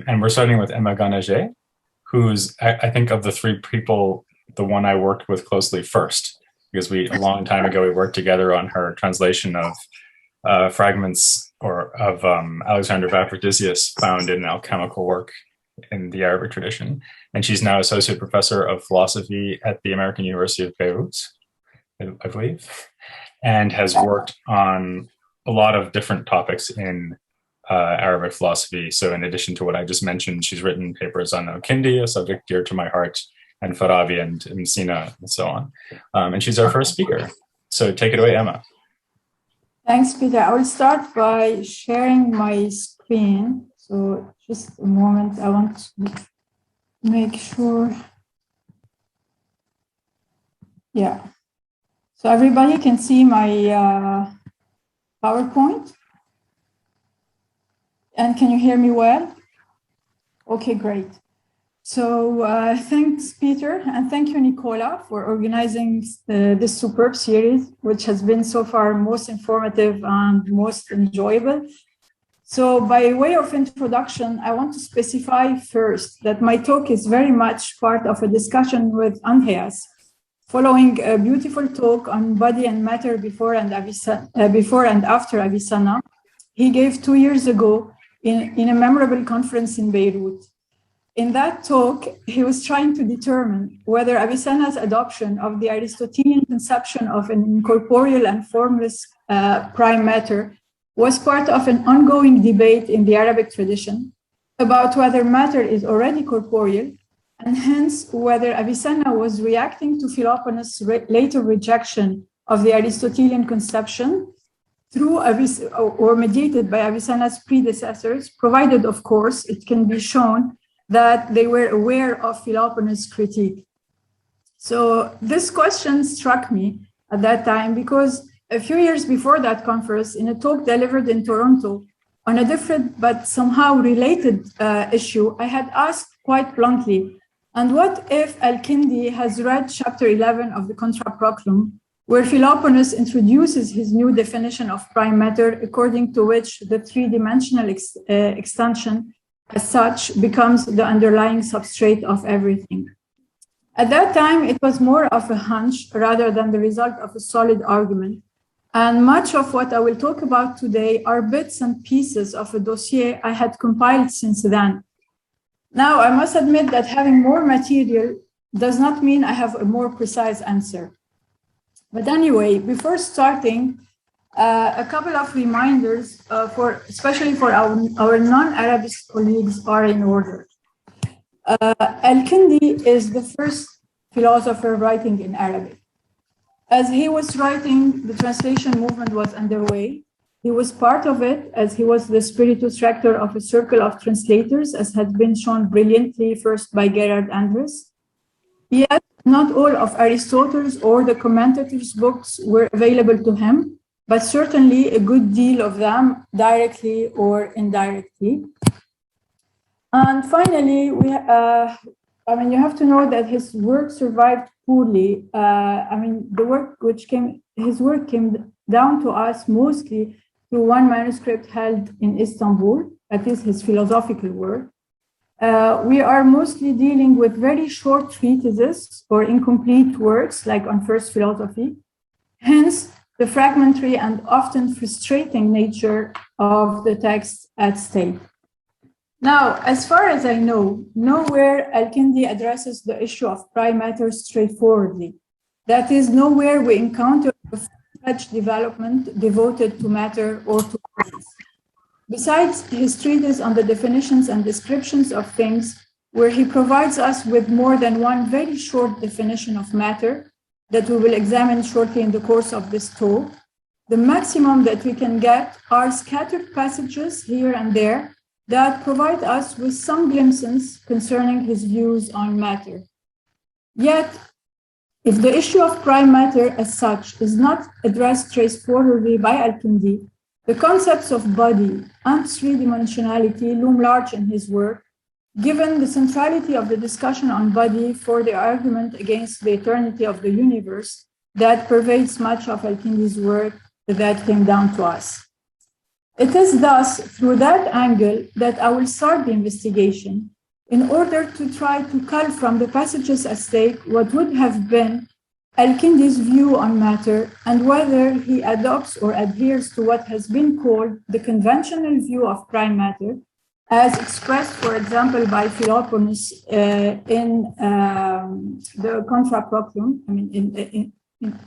And we're starting with Emma Gannagé, who's, I think of the three people, the one I worked with closely first, because a long time ago, we worked together on her translation of fragments of Alexander Papadisius found in alchemical work in the Arabic tradition. And she's now associate professor of philosophy at the American University of Beirut, I believe, and has worked on a lot of different topics in Arabic philosophy. So in addition to what I just mentioned, she's written papers on Al-Kindi, a subject dear to my heart, and Farabi and Sina, and so on. And she's our first speaker. So take it away, Emma. Thanks, Peter. I will start by sharing my screen. So just a moment, I want to make sure. Yeah. So everybody can see my PowerPoint? And can you hear me well? Okay, great. So thanks, Peter, and thank you, Nicola, for organizing this superb series, which has been so far most informative and most enjoyable. So by way of introduction, I want to specify first that my talk is very much part of a discussion with Andreas, following a beautiful talk on body and matter before and after Avicenna he gave 2 years ago in a memorable conference in Beirut. In that talk, he was trying to determine whether Avicenna's adoption of the Aristotelian conception of an incorporeal and formless prime matter was part of an ongoing debate in the Arabic tradition about whether matter is already corporeal, and hence whether Avicenna was reacting to Philoponus' later rejection of the Aristotelian conception through or mediated by Avicenna's predecessors, provided, of course, it can be shown that they were aware of Philoponus' critique. So this question struck me at that time because a few years before that conference, in a talk delivered in Toronto on a different but somehow related issue, I had asked quite bluntly, and what if Al-Kindi has read chapter 11 of the Contra Proclum, where Philoponus introduces his new definition of prime matter, according to which the three-dimensional extension as such becomes the underlying substrate of everything. At that time, it was more of a hunch rather than the result of a solid argument. And much of what I will talk about today are bits and pieces of a dossier I had compiled since then. Now, I must admit that having more material does not mean I have a more precise answer. But anyway, before starting, a couple of reminders, especially for our non-Arabic colleagues, are in order. Al-Kindi is the first philosopher writing in Arabic. As he was writing, the translation movement was underway. He was part of it, as he was the spiritus rector of a circle of translators, as had been shown brilliantly first by Gerhard Andreas. Yet, not all of Aristotle's or the commentators' books were available to him, but certainly a good deal of them directly or indirectly. And finally, you have to know that his work survived poorly. His work came down to us mostly through one manuscript held in Istanbul, that is his philosophical work. We are mostly dealing with very short treatises or incomplete works, like on first philosophy. Hence, the fragmentary and often frustrating nature of the text at stake. Now, as far as I know, nowhere Al-Kindi addresses the issue of prime matter straightforwardly. That is, nowhere we encounter a full-fledged development devoted to matter or to things. Besides his treatise on the definitions and descriptions of things, where he provides us with more than one very short definition of matter that we will examine shortly in the course of this talk, the maximum that we can get are scattered passages here and there that provide us with some glimpses concerning his views on matter. Yet, if the issue of prime matter as such is not addressed straightforwardly by Al-Kindi, the concepts of body and three-dimensionality loom large in his work, given the centrality of the discussion on body for the argument against the eternity of the universe that pervades much of Al-Kindi's work that came down to us. It is thus through that angle that I will start the investigation in order to try to cull from the passages at stake what would have been Al-Kindi's view on matter and whether he adopts or adheres to what has been called the conventional view of prime matter, as expressed, for example, by Philoponus in the Contra Proclum,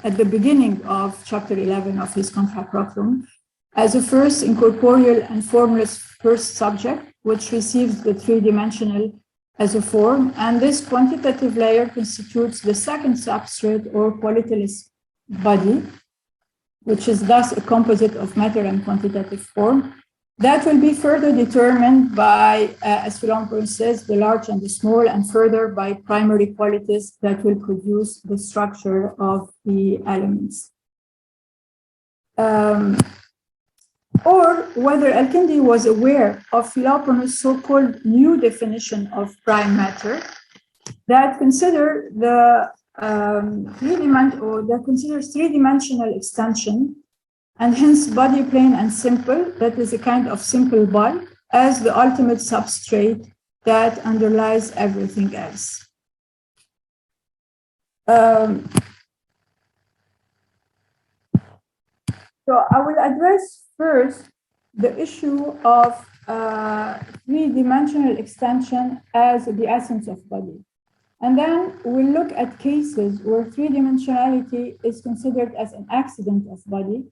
at the beginning of chapter 11 of his Contra Proclum, as a first incorporeal and formless first subject, which receives the three-dimensional as a form, and this quantitative layer constitutes the second substrate or qualityless body, which is thus a composite of matter and quantitative form. That will be further determined by, as Philoponus says, the large and the small, and further by primary qualities that will produce the structure of the elements. Or whether Al-Kindi was aware of Philoponus' so-called new definition of prime matter that consider the considers three-dimensional extension, and hence body plane and simple, that is a kind of simple bulk, as the ultimate substrate that underlies everything else. So I will address first the issue of three-dimensional extension as the essence of body. And then we'll look at cases where three-dimensionality is considered as an accident of body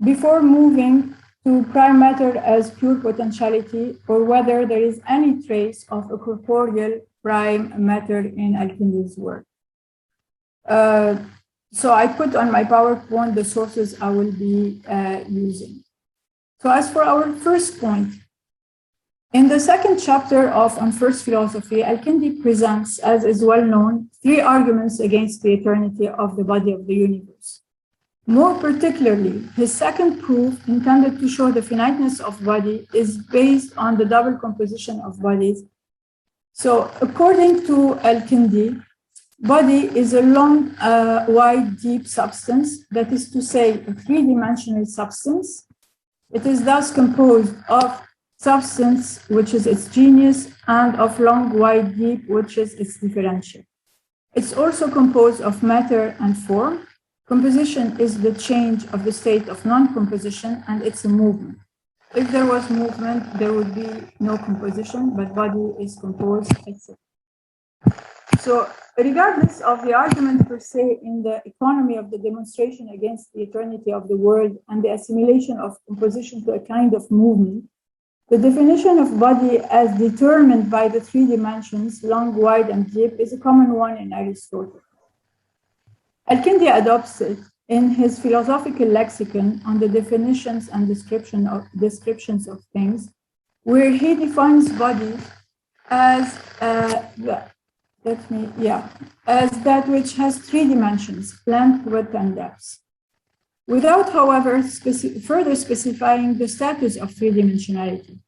before moving to prime matter as pure potentiality, or whether there is any trace of a corporeal prime matter in Al-Kindi's work. So I put on my PowerPoint the sources I will be using. So as for our first point, in the second chapter of On First Philosophy, Al-Kindi presents, as is well known, three arguments against the eternity of the body of the universe. More particularly, his second proof, intended to show the finiteness of body, is based on the double composition of bodies. So according to Al-Kindi, body is a long, wide, deep substance, that is to say, a three-dimensional substance. It is thus composed of substance, which is its genus, and of long, wide, deep, which is its differential. It's also composed of matter and form. Composition is the change of the state of non-composition, and it's a movement. If there was movement, there would be no composition, but body is composed, etc. So regardless of the argument per se in the economy of the demonstration against the eternity of the world and the assimilation of composition to a kind of movement, the definition of body as determined by the three dimensions, long, wide, and deep, is a common one in Aristotle. Al-Kindi adopts it in his philosophical lexicon on the definitions and descriptions of things, where he defines body as as that which has three dimensions, length, width, and depth, without, however, further specifying the status of three-dimensionality.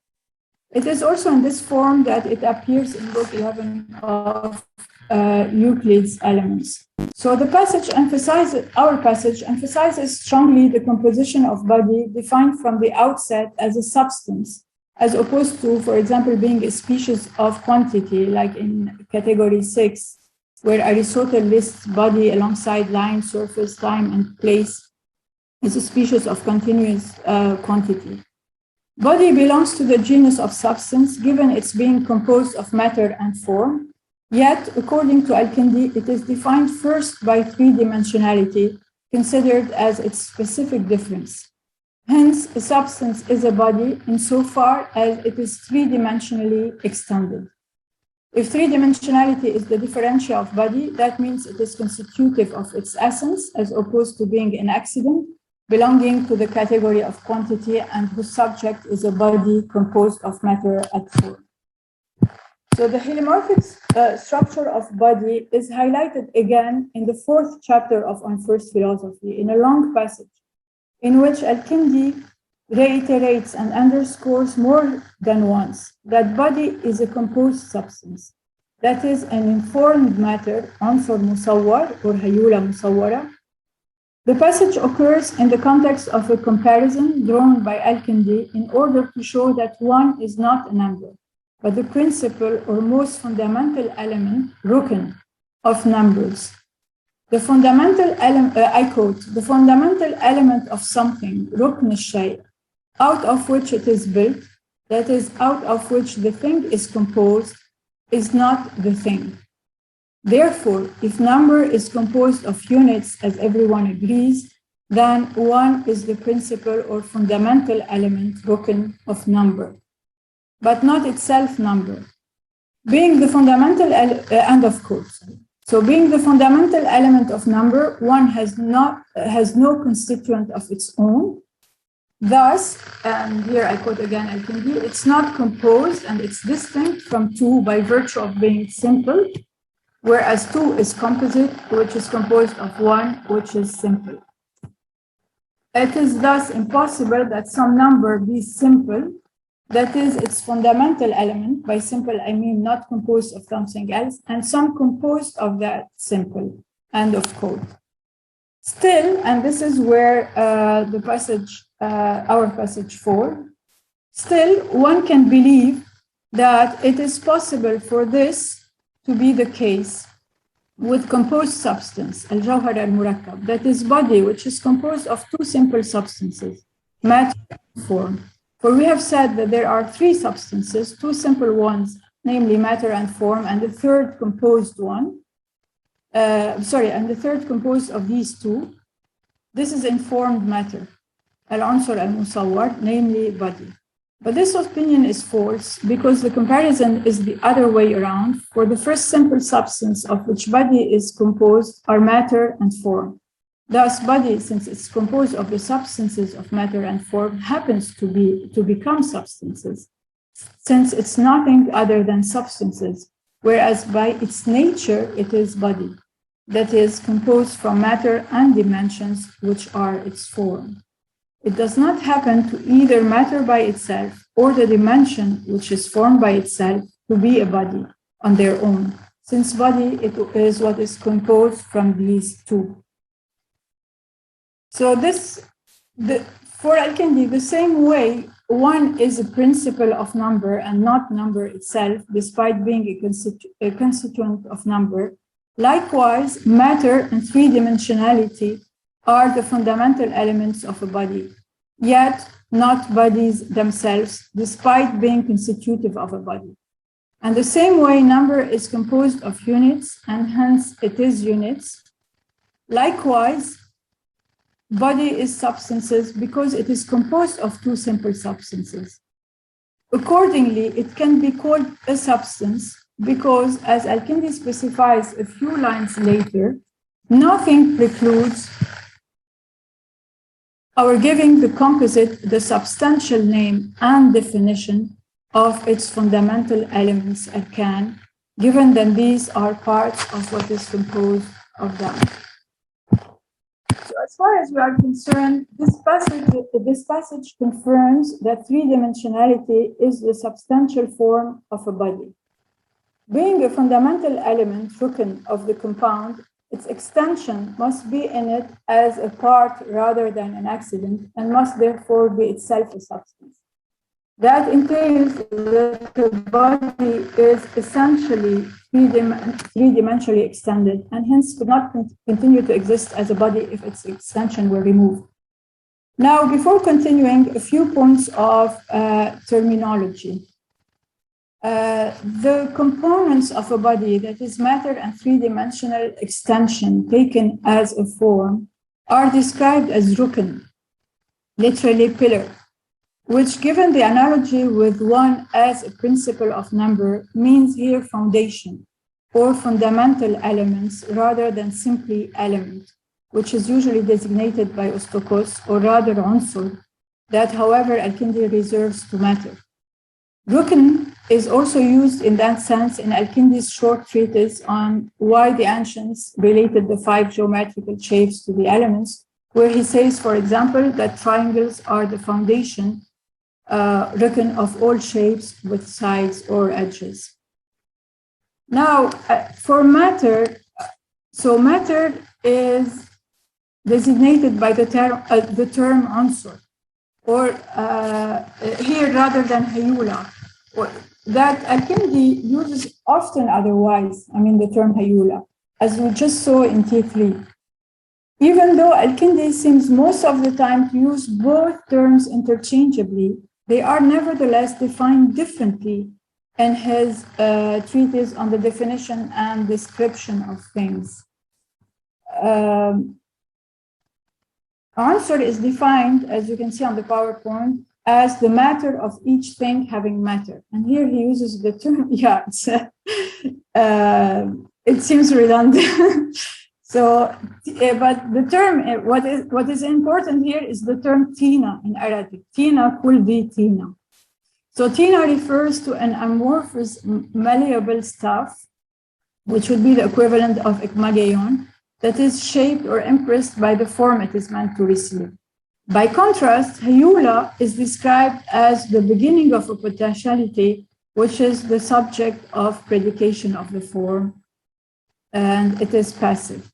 It is also in this form that it appears in Book 11 of Euclid's Elements. So our passage emphasizes strongly the composition of body defined from the outset as a substance, as opposed to, for example, being a species of quantity, like in category 6, where Aristotle lists body alongside line, surface, time, and place as a species of continuous quantity. Body belongs to the genus of substance, given its being composed of matter and form. Yet, according to Al-Kindi, it is defined first by three-dimensionality, considered as its specific difference. Hence, a substance is a body insofar as it is three-dimensionally extended. If three-dimensionality is the differentia of body, that means it is constitutive of its essence, as opposed to being an accident, belonging to the category of quantity, and whose subject is a body composed of matter and form. So the helomorphic structure of body is highlighted again in the fourth chapter of On First Philosophy, in a long passage, in which Al-Kindi reiterates and underscores more than once that body is a composed substance, that is, an informed matter, answer musawwar or hayula musawwara, The passage occurs in the context of a comparison drawn by Al-Kindi in order to show that one is not a number, but the principal or most fundamental element, rukn, of numbers. The fundamental element, I quote, the fundamental element of something, rukn al-shay, out of which it is built, that is, out of which the thing is composed, is not the thing. Therefore, if number is composed of units, as everyone agrees, then one is the principal or fundamental element, rukn, of number, but not itself number. Being the fundamental, end of quote. So being the fundamental element of number, one has no constituent of its own. Thus, and here I quote again Al-Kindi, it's not composed and it's distinct from two by virtue of being simple, whereas two is composite, which is composed of one, which is simple. It is thus impossible that some number be simple, that is its fundamental element, by simple I mean not composed of something else, and some composed of that simple, end of quote. Still, and this is where the passage, our passage 4, still one can believe that it is possible for this to be the case with composed substance, al-jawhar al-murakkab, that is body, which is composed of two simple substances, matter and form. For we have said that there are three substances, two simple ones, namely matter and form, and the third composed one, and the third composed of these two. This is informed matter, al-unsur al-musawwar, namely body. But this opinion is false because the comparison is the other way around. For the first simple substance of which body is composed are matter and form. Thus, body, since it's composed of the substances of matter and form, happens to become substances, since it's nothing other than substances, whereas by its nature it is body, that is composed from matter and dimensions, which are its form. It does not happen to either matter by itself or the dimension, which is formed by itself, to be a body on their own, since body is what is composed from these two. So for Al-Kindi, the same way one is a principle of number and not number itself, despite being a constituent of number, likewise, matter and three-dimensionality are the fundamental elements of a body, yet not bodies themselves, despite being constitutive of a body. And the same way number is composed of units, and hence it is units. Likewise, body is substances because it is composed of two simple substances. Accordingly, it can be called a substance because, as Al-Kindi specifies a few lines later, nothing precludes our giving the composite the substantial name and definition of its fundamental elements arkan, given that these are parts of what is composed of them. So as far as we are concerned, this passage confirms that three-dimensionality is the substantial form of a body. Being a fundamental element, rukn, of the compound, its extension must be in it as a part rather than an accident, and must therefore be itself a substance. That entails that the body is essentially three-dimensionally extended, and hence could not continue to exist as a body if its extension were removed. Now, before continuing, a few points of terminology. The components of a body, that is matter and three-dimensional extension taken as a form, are described as rukn, literally pillar, which, given the analogy with one as a principle of number, means here foundation or fundamental elements rather than simply element, which is usually designated by Ostokos, or rather unsur, that, however, Al-Kindi reserves to matter. Rukn is also used in that sense in Al-Kindi's short treatise on why the ancients related the 5 geometrical shapes to the elements, where he says, for example, that triangles are the foundation, rukn, of all shapes with sides or edges. Now, for matter, so matter is designated by the term answer, or here rather than hayula, or that Al-Kindi uses often otherwise, the term hayula, as we just saw in T3. Even though Al-Kindi seems most of the time to use both terms interchangeably, they are nevertheless defined differently in his treatise on the definition and description of things. Answer is defined, as you can see on the PowerPoint, as the matter of each thing having matter. And here he uses the term, it seems redundant. So, but the term, what is important here is the term tina in Arabic. Tina could be tina. So tina refers to an amorphous, malleable stuff, which would be the equivalent of ekmagayon, that is shaped or impressed by the form it is meant to receive. By contrast, hayula is described as the beginning of a potentiality, which is the subject of predication of the form, and it is passive.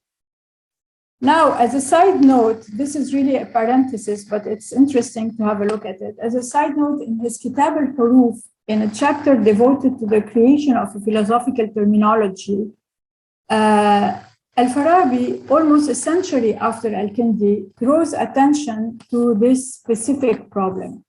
Now, as a side note, this is really a parenthesis, but it's interesting to have a look at it. As a side note, in his Kitab al-Huruf, in a chapter devoted to the creation of a philosophical terminology, Al-Farabi, almost a century after Al-Kindi, draws attention to this specific problem.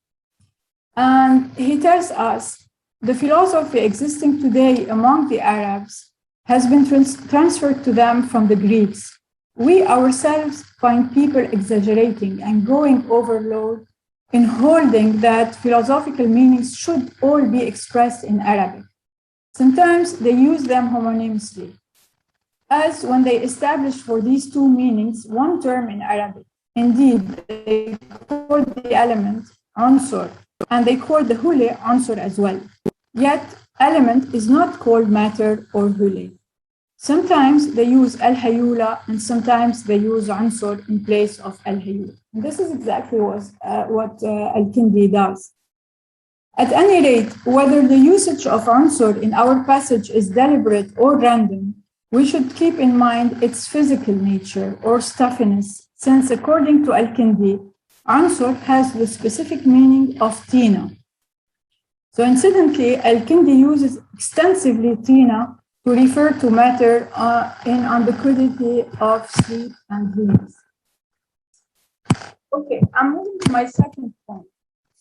And he tells us, the philosophy existing today among the Arabs has been transferred to them from the Greeks. We ourselves find people exaggerating and going overload in holding that philosophical meanings should all be expressed in Arabic. Sometimes they use them homonymously, as when they establish for these two meanings one term in Arabic. Indeed, they call the element ansur, and they call the hule ansur as well. Yet, element is not called matter or hule. Sometimes they use al-hayula, and sometimes they use ansur in place of al-hayula. And this is exactly what Al-Kindi does. At any rate, whether the usage of ansur in our passage is deliberate or random, we should keep in mind its physical nature or stuffiness, since according to Al-Kindi, ansur has the specific meaning of tina. So incidentally, Al-Kindi uses extensively tina to refer to matter in ambiguity of sleep and dreams. Okay, I'm moving to my second point.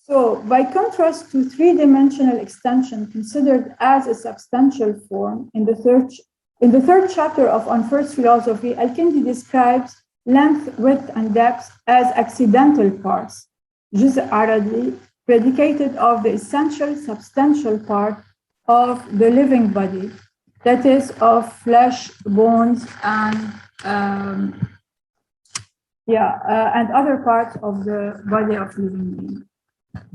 So by contrast to three-dimensional extension considered as a substantial form, in the third chapter of On First Philosophy, Al-Kindi describes length, width, and depth as accidental parts, juz' aradi, predicated of the essential substantial part of the living body, that is, of flesh, bones, and other parts of the body of living being.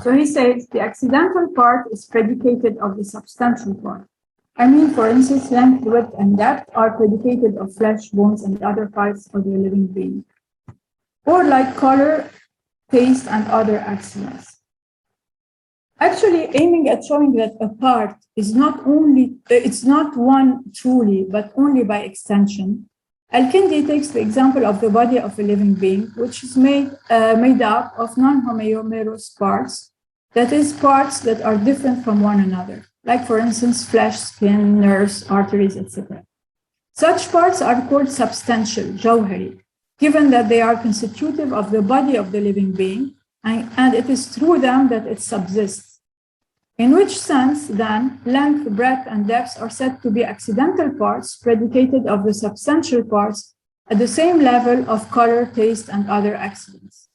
So he says the accidental part is predicated of the substantial part. For instance, length, width, and depth are predicated of flesh, bones, and other parts of the living being. Or like color, taste, and other accidents. Actually, aiming at showing that a part is it's not one truly, but only by extension, Al-Kindi takes the example of the body of a living being, which is made up of non-homomerous parts, that is, parts that are different from one another, like, for instance, flesh, skin, nerves, arteries, etc. Such parts are called substantial, jawhari, given that they are constitutive of the body of the living being, and it is through them that it subsists. In which sense, then, length, breadth, and depth are said to be accidental parts predicated of the substantial parts at the same level of color, taste, and other accidents.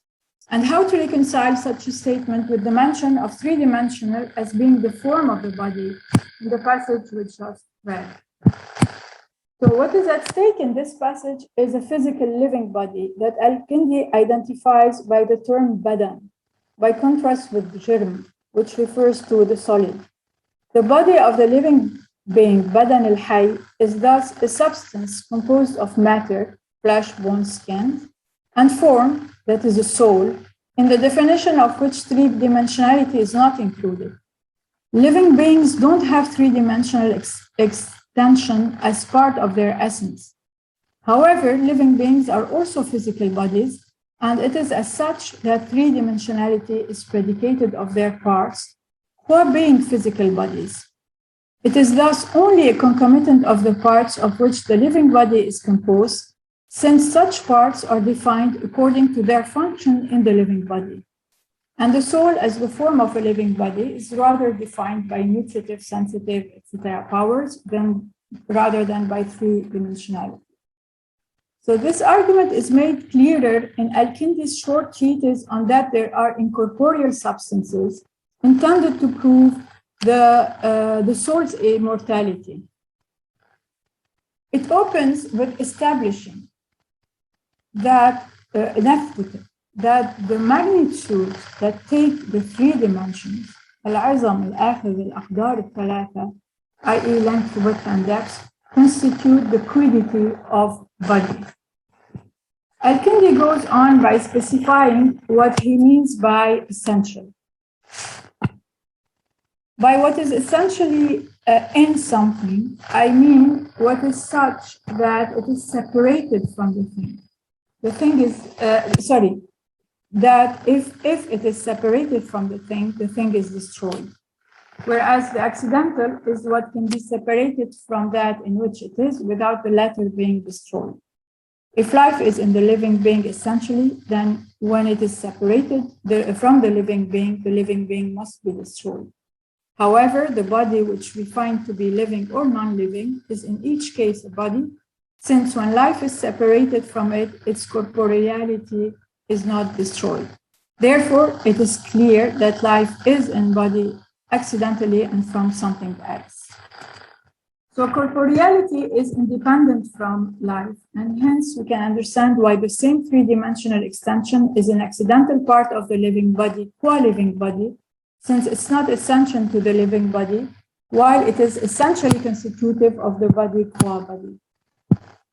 And how to reconcile such a statement with the mention of three-dimensional as being the form of the body in the passage we just read. So what is at stake in this passage is a physical living body that Al-Kindi identifies by the term badan, by contrast with jirm, which refers to the solid. The body of the living being, badan al-hay, is thus a substance composed of matter, flesh, bones, skin, and form, that is a soul, in the definition of which three-dimensionality is not included. Living beings don't have three-dimensional extension as part of their essence. However, living beings are also physical bodies, and it is as such that three-dimensionality is predicated of their parts, who are being physical bodies. It is thus only a concomitant of the parts of which the living body is composed, since such parts are defined according to their function in the living body. And the soul as the form of a living body is rather defined by nutritive, sensitive, etc. powers rather than by three-dimensionality. So this argument is made clearer in Al-Kindi's short treatise on that there are incorporeal substances intended to prove the soul's immortality. It opens with establishing that that the magnitude that take the three dimensions, العظم الآخذ الأقدار الثلاثة, i.e. length, width, and depth, constitute the quiddity of body. Al-Kindi goes on by specifying what he means by essential. By what is essentially in something, I mean what is such that it is separated from the thing. The thing is, that if it is separated from the thing is destroyed. Whereas the accidental is what can be separated from that in which it is without the latter being destroyed. If life is in the living being essentially, then when it is separated from the living being must be destroyed. However, the body which we find to be living or non-living is in each case a body, since when life is separated from it, its corporeality is not destroyed. Therefore, it is clear that life is in body accidentally and from something else. So corporeality is independent from life, and hence we can understand why the same three-dimensional extension is an accidental part of the living body, qua-living body, since it's not essential to the living body, while it is essentially constitutive of the body qua-body.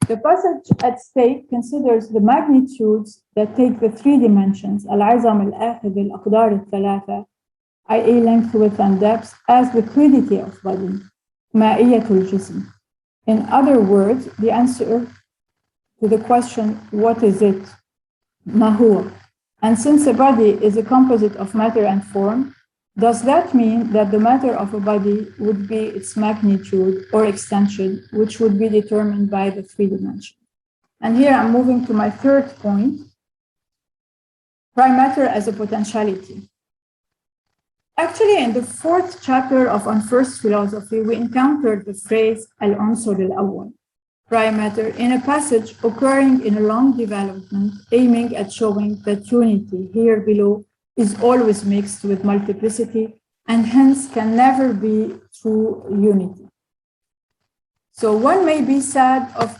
The passage at stake considers the magnitudes that take the three dimensions, العظم الآخذ الأقدار الثلاثة, i.e. length, width, and depth, as the quiddity of body, مائية الجسم. In other words, the answer to the question, what is it? ما هو? And since a body is a composite of matter and form, does that mean that the matter of a body would be its magnitude or extension, which would be determined by the three dimensions? And here I'm moving to my third point, prime matter as a potentiality. Actually, in the fourth chapter of On First Philosophy, we encountered the phrase al-unsur al-awwal, prime matter, in a passage occurring in a long development, aiming at showing that unity here below is always mixed with multiplicity and hence can never be true unity. So one may be sad of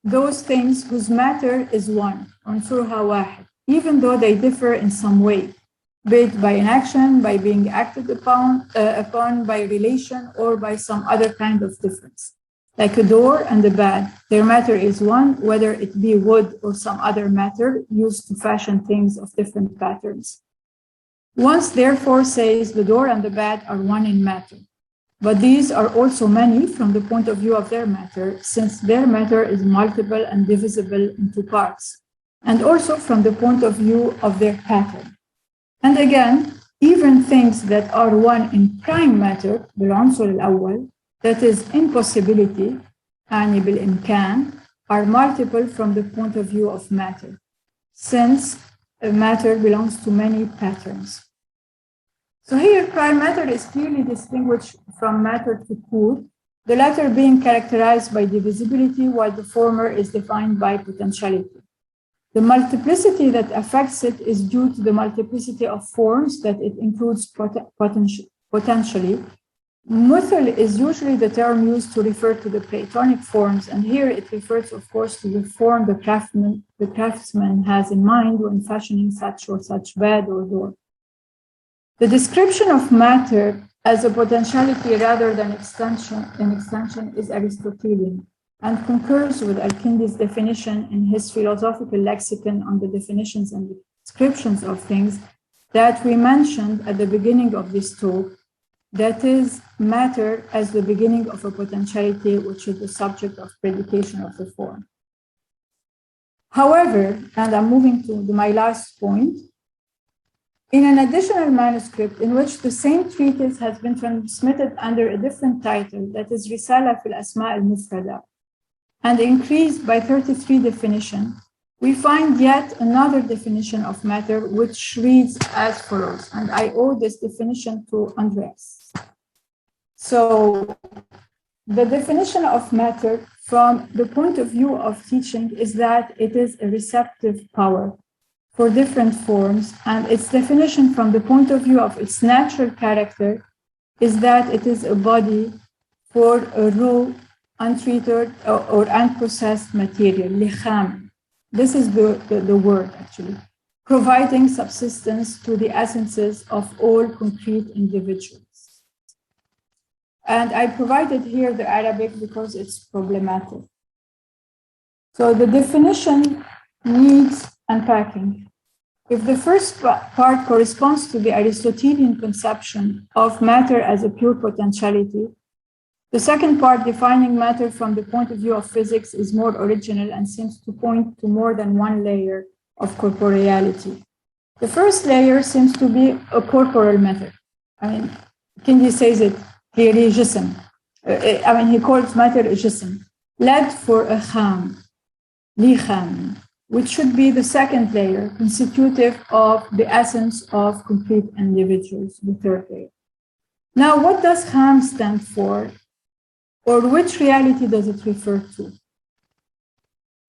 those things whose matter is one, unsurha wahid, even though they differ in some way, be it by inaction, by being acted upon by relation, or by some other kind of difference. Like a door and a bed, their matter is one, whether it be wood or some other matter used to fashion things of different patterns. Once, therefore, says the door and the bed are one in matter, but these are also many from the point of view of their matter, since their matter is multiple and divisible into parts, and also from the point of view of their pattern. And again, even things that are one in prime matter, بالعنصر الأول, that is impossibility, يعني بالإمكان, are multiple from the point of view of matter, since matter belongs to many patterns. So here, prime matter is clearly distinguished from matter to kur, the latter being characterized by divisibility, while the former is defined by potentiality. The multiplicity that affects it is due to the multiplicity of forms that it includes potentially. Muthal is usually the term used to refer to the Platonic forms, and here it refers, of course, to the form the craftsman has in mind when fashioning such or such bed or door. The description of matter as a potentiality rather than extension is Aristotelian and concurs with Al-Kindi's definition in his philosophical lexicon on the definitions and descriptions of things that we mentioned at the beginning of this talk, that is, matter as the beginning of a potentiality, which is the subject of predication of the form. However, and I'm moving to my last point, in an additional manuscript in which the same treatise has been transmitted under a different title, that is Risala fil Asma al-Mufrada, and increased by 33 definitions, we find yet another definition of matter which reads as follows, and I owe this definition to Andreas. So the definition of matter from the point of view of teaching is that it is a receptive power for different forms, and its definition from the point of view of its natural character is that it is a body for a raw, untreated or unprocessed material, likham. This is the word actually, providing subsistence to the essences of all concrete individuals. And I provided here the Arabic because it's problematic. So the definition needs unpacking. If the first part corresponds to the Aristotelian conception of matter as a pure potentiality, the second part, defining matter from the point of view of physics, is more original and seems to point to more than one layer of corporeality. The first layer seems to be a corporal matter. I mean, Kindi says it clearly, jism. He calls matter a jism, led for a kham, li kham, which should be the second layer, constitutive of the essence of concrete individuals, the third layer. Now, what does kham stand for, or which reality does it refer to?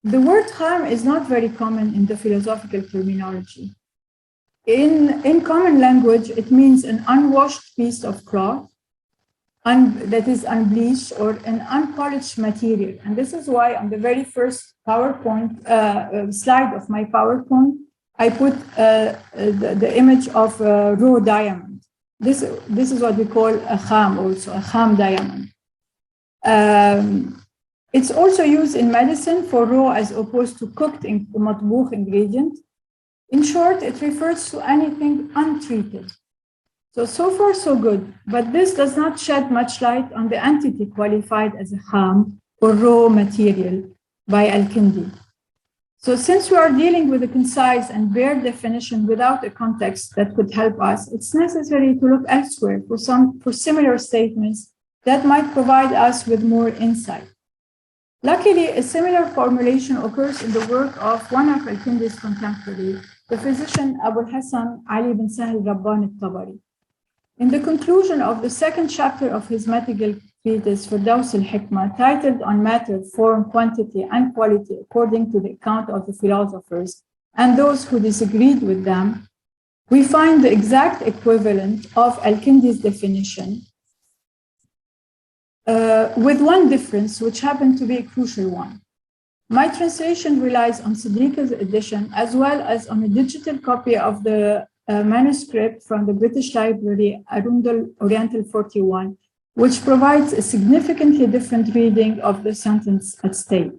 The word kham is not very common in the philosophical terminology. In common language, it means an unwashed piece of cloth that is unbleached, or an unpolished material. And this is why on the very first PowerPoint slide of my PowerPoint, I put the image of a raw diamond. This is what we call a kham also, a kham diamond. It's also used in medicine for raw as opposed to cooked matbukh ingredient. In short, it refers to anything untreated. So far, so good, but this does not shed much light on the entity qualified as a kham, or raw material, by Al-Kindi. So since we are dealing with a concise and bare definition without a context that could help us, it's necessary to look elsewhere for similar statements that might provide us with more insight. Luckily, a similar formulation occurs in the work of one of Al-Kindi's contemporaries, the physician Abu Hassan Ali bin Sahel Rabban al-Tabari. In the conclusion of the second chapter of his medical treatise, Firdaus al-Hikmah, titled On Matter, Form, Quantity, and Quality, according to the account of the philosophers and those who disagreed with them, we find the exact equivalent of Al-Kindi's definition, with one difference, which happened to be a crucial one. My translation relies on Siddiq's edition, as well as on a digital copy of the manuscript from the British Library, Arundel Oriental 41, which provides a significantly different reading of the sentence at stake.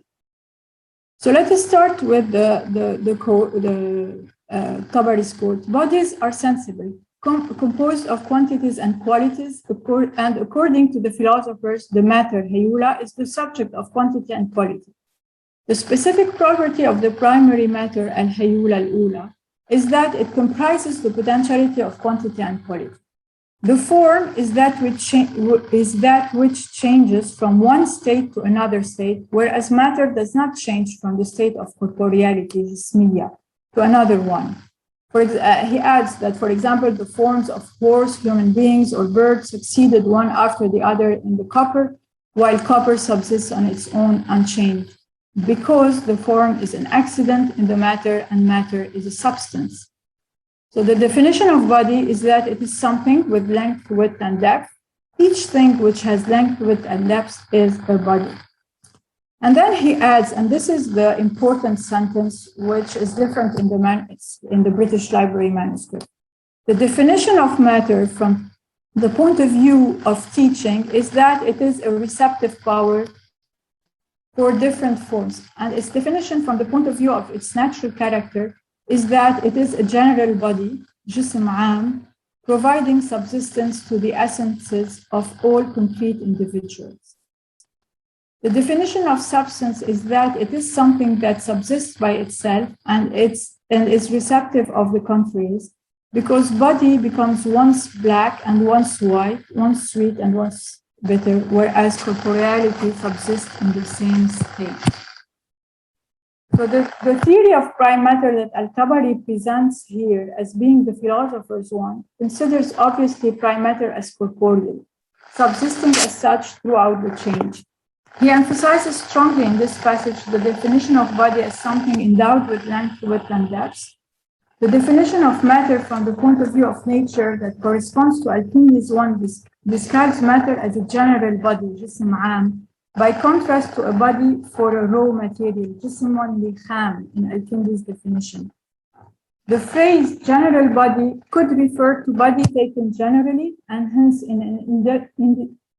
So let us start with the Tabari's quote. Bodies are sensible, composed of quantities and qualities, and according to the philosophers, the matter, hayula, is the subject of quantity and quality. The specific property of the primary matter, al-hayula al-ula, is that it comprises the potentiality of quantity and quality. The form is that which changes from one state to another state, whereas matter does not change from the state of corporeality, jismiya, to another one. He adds that, for example, the forms of horse, human beings, or birds succeeded one after the other in the copper, while copper subsists on its own unchanged, because the form is an accident in the matter and matter is a substance. So the definition of body is that it is something with length, width, and depth. Each thing which has length, width, and depth is a body. And then he adds, and this is the important sentence, which is different in the British Library manuscript. The definition of matter from the point of view of teaching is that it is a receptive power for different forms. And its definition from the point of view of its natural character is that it is a general body, jism aam, providing subsistence to the essences of all concrete individuals. The definition of substance is that it is something that subsists by itself and is receptive of the contraries, because body becomes once black and once white, once sweet and once bitter, whereas corporeality subsists in the same state. So the theory of prime matter that Al-Tabari presents here as being the philosopher's one considers obviously prime matter as corporeal, subsisting as such throughout the change. He emphasizes strongly in this passage the definition of body as something endowed with length, width, and depth. The definition of matter from the point of view of nature that corresponds to Al-Kindi's one describes matter as a general body, جسم عام, by contrast to a body for a raw material, جسم خام in Al-Kindi's definition. The phrase general body could refer to body taken generally and hence in an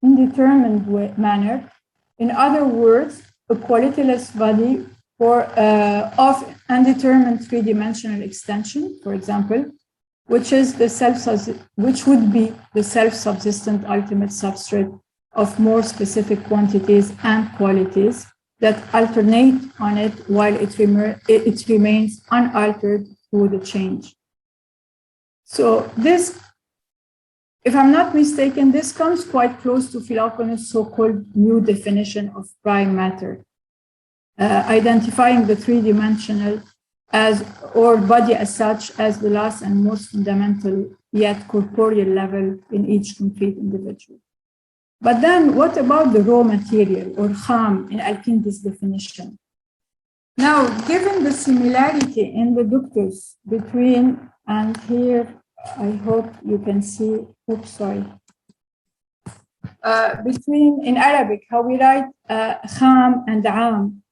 indeterminate manner. In other words, a qualityless body of undetermined three-dimensional extension, for example, which would be the self-subsistent ultimate substrate of more specific quantities and qualities that alternate on it while it remains unaltered through the change. So this, if I'm not mistaken, this comes quite close to Philoponus' so-called new definition of prime matter, identifying the three-dimensional as, or body as such, as the last and most fundamental yet corporeal level in each complete individual. But then what about the raw material, or kham, in Al-Kindi's definition? Now, given the similarity in the ductus between, and here I hope you can see, between, in Arabic, how we write kham and am,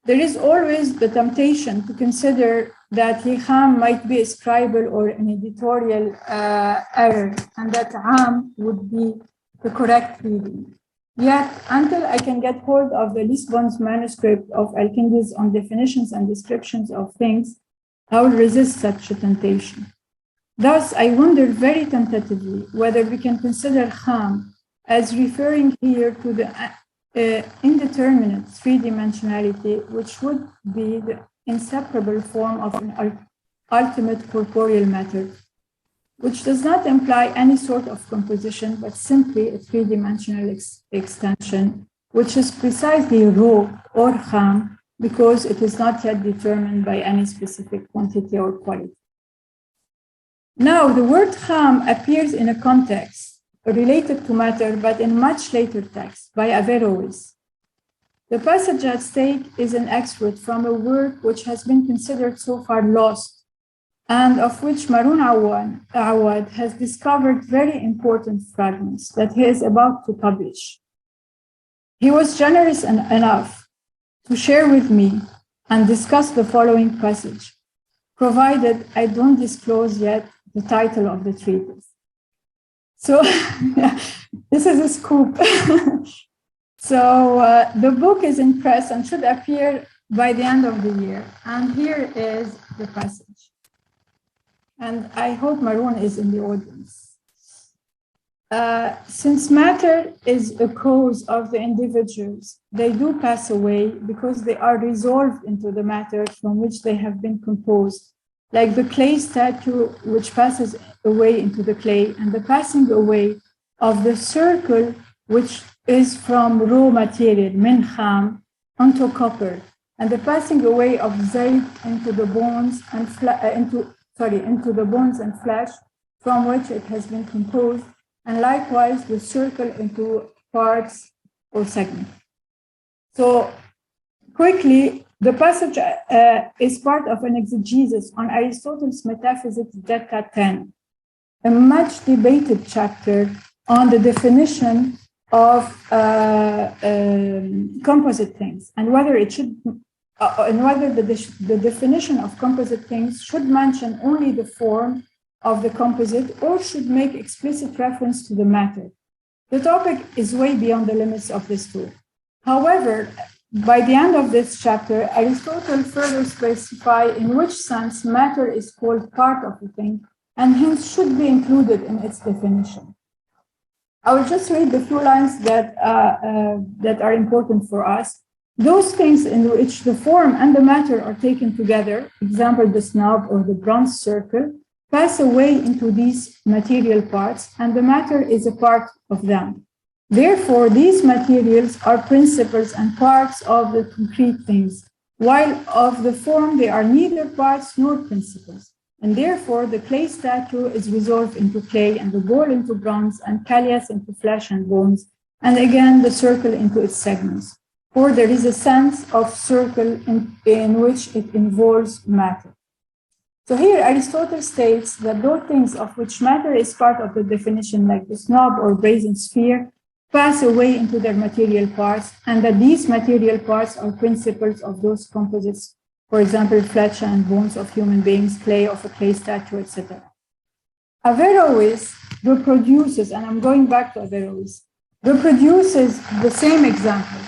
there is always the temptation to consider that kham might be a scribal or an editorial error, and that am would be the correct reading. Yet, until I can get hold of the Lisbon's manuscript of Al-Kindi's on definitions and descriptions of things, I will resist such a temptation. Thus, I wonder very tentatively whether we can consider kham as referring here to the indeterminate three-dimensionality, which would be the inseparable form of an ultimate corporeal matter, which does not imply any sort of composition, but simply a three-dimensional extension, which is precisely raw or kham, because it is not yet determined by any specific quantity or quality. Now, the word kham appears in a context related to matter, but in much later text by Averroes. The passage at stake is an excerpt from a work which has been considered so far lost, and of which Maroun Awad has discovered very important fragments that he is about to publish. He was generous enough to share with me and discuss the following passage, provided I don't disclose yet the title of the treatise. So this is a scoop. So the book is in press and should appear by the end of the year. And here is the passage. And I hope Maroun is in the audience. Since matter is a cause of the individuals, they do pass away because they are resolved into the matter from which they have been composed, like the clay statue which passes away into the clay, and the passing away of the circle which is from raw material, min kham, onto copper, and the passing away of zayt into the bones and into the bones and flesh from which it has been composed, and likewise the circle into parts or segments. So quickly, the passage is part of an exegesis on Aristotle's Metaphysics Decca 10, a much debated chapter on the definition of composite things, and whether it should, the definition of composite things should mention only the form of the composite or should make explicit reference to the matter. The topic is way beyond the limits of this tool. However, by the end of this chapter, Aristotle further specifies in which sense matter is called part of the thing and hence should be included in its definition. I will just read the few lines that are important for us. Those things in which the form and the matter are taken together, example, the snob or the bronze circle, pass away into these material parts, and the matter is a part of them. Therefore, these materials are principles and parts of the concrete things, while of the form they are neither parts nor principles. And therefore, the clay statue is resolved into clay, and the ball into bronze, and Callias into flesh and bones, and again the circle into its segments. For there is a sense of circle in which it involves matter. So here Aristotle states that those things of which matter is part of the definition, like the snob or brazen sphere, pass away into their material parts, and that these material parts are principles of those composites, for example, flesh and bones of human beings, clay of a clay statue, etc. Averroes reproduces, and I'm going back to Averroes, reproduces the same examples.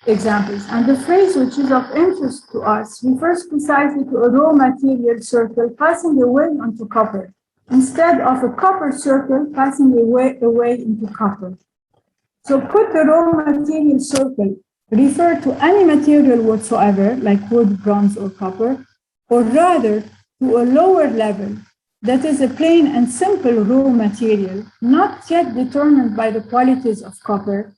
And the phrase which is of interest to us refers precisely to a raw material circle passing away onto copper, instead of a copper circle passing away into copper. So could the raw material circle refer to any material whatsoever, like wood, bronze, or copper, or rather to a lower level, that is a plain and simple raw material, not yet determined by the qualities of copper,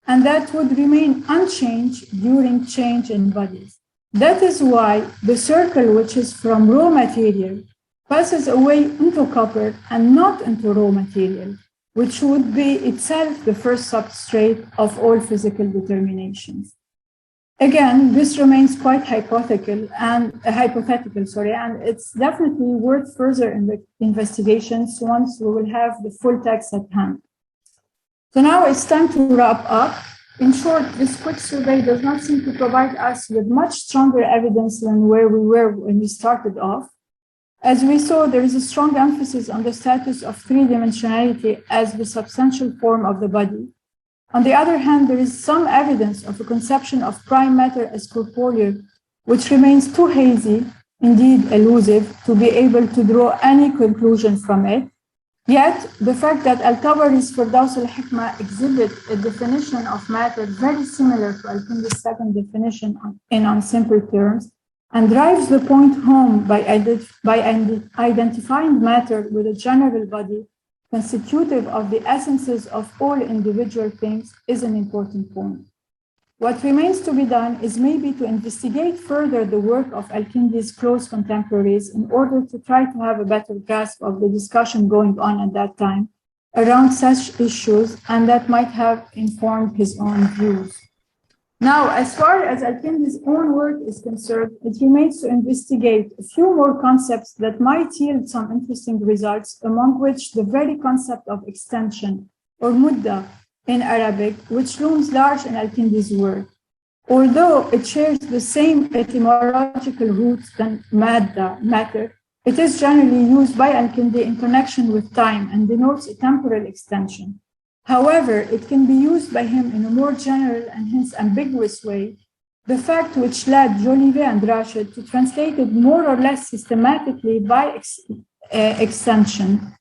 and that would remain unchanged during change in bodies. That is why the circle, which is from raw material, passes away into copper and not into raw material, which would be itself the first substrate of all physical determinations. Again, this remains quite hypothetical, and it's definitely worth further investigations once we will have the full text at hand. So now it's time to wrap up. In short, this quick survey does not seem to provide us with much stronger evidence than where we were when we started off. As we saw, there is a strong emphasis on the status of three-dimensionality as the substantial form of the body. On the other hand, there is some evidence of a conception of prime matter as corporeal, which remains too hazy, indeed elusive, to be able to draw any conclusion from it. Yet, the fact that Al-Tabari's Firdaus al-Hikmah exhibit a definition of matter very similar to Al-Kindi's second definition on simple terms, and drives the point home by identifying matter with a general body constitutive of the essences of all individual things, is an important point. What remains to be done is maybe to investigate further the work of Al-Kindi's close contemporaries in order to try to have a better grasp of the discussion going on at that time around such issues, and that might have informed his own views. Now, as far as Al-Kindi's own work is concerned, it remains to investigate a few more concepts that might yield some interesting results, among which the very concept of extension, or mudda in Arabic, which looms large in Al-Kindi's work. Although it shares the same etymological roots than madda, matter, it is generally used by Al-Kindi in connection with time and denotes a temporal extension. However, it can be used by him in a more general and hence ambiguous way, the fact which led Jolivet and Rashid to translate it more or less systematically by extension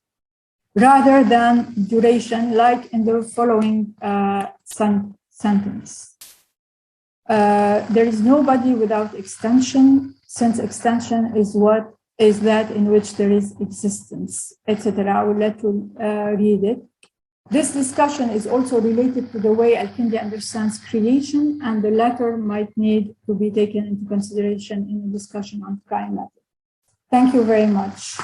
rather than duration, like in the following sentence. There is nobody without extension, since extension is what is that in which there is existence, etc. I will let you read it. This discussion is also related to the way Al-Kindi understands creation, and the latter might need to be taken into consideration in a discussion on prime matter. Thank you very much.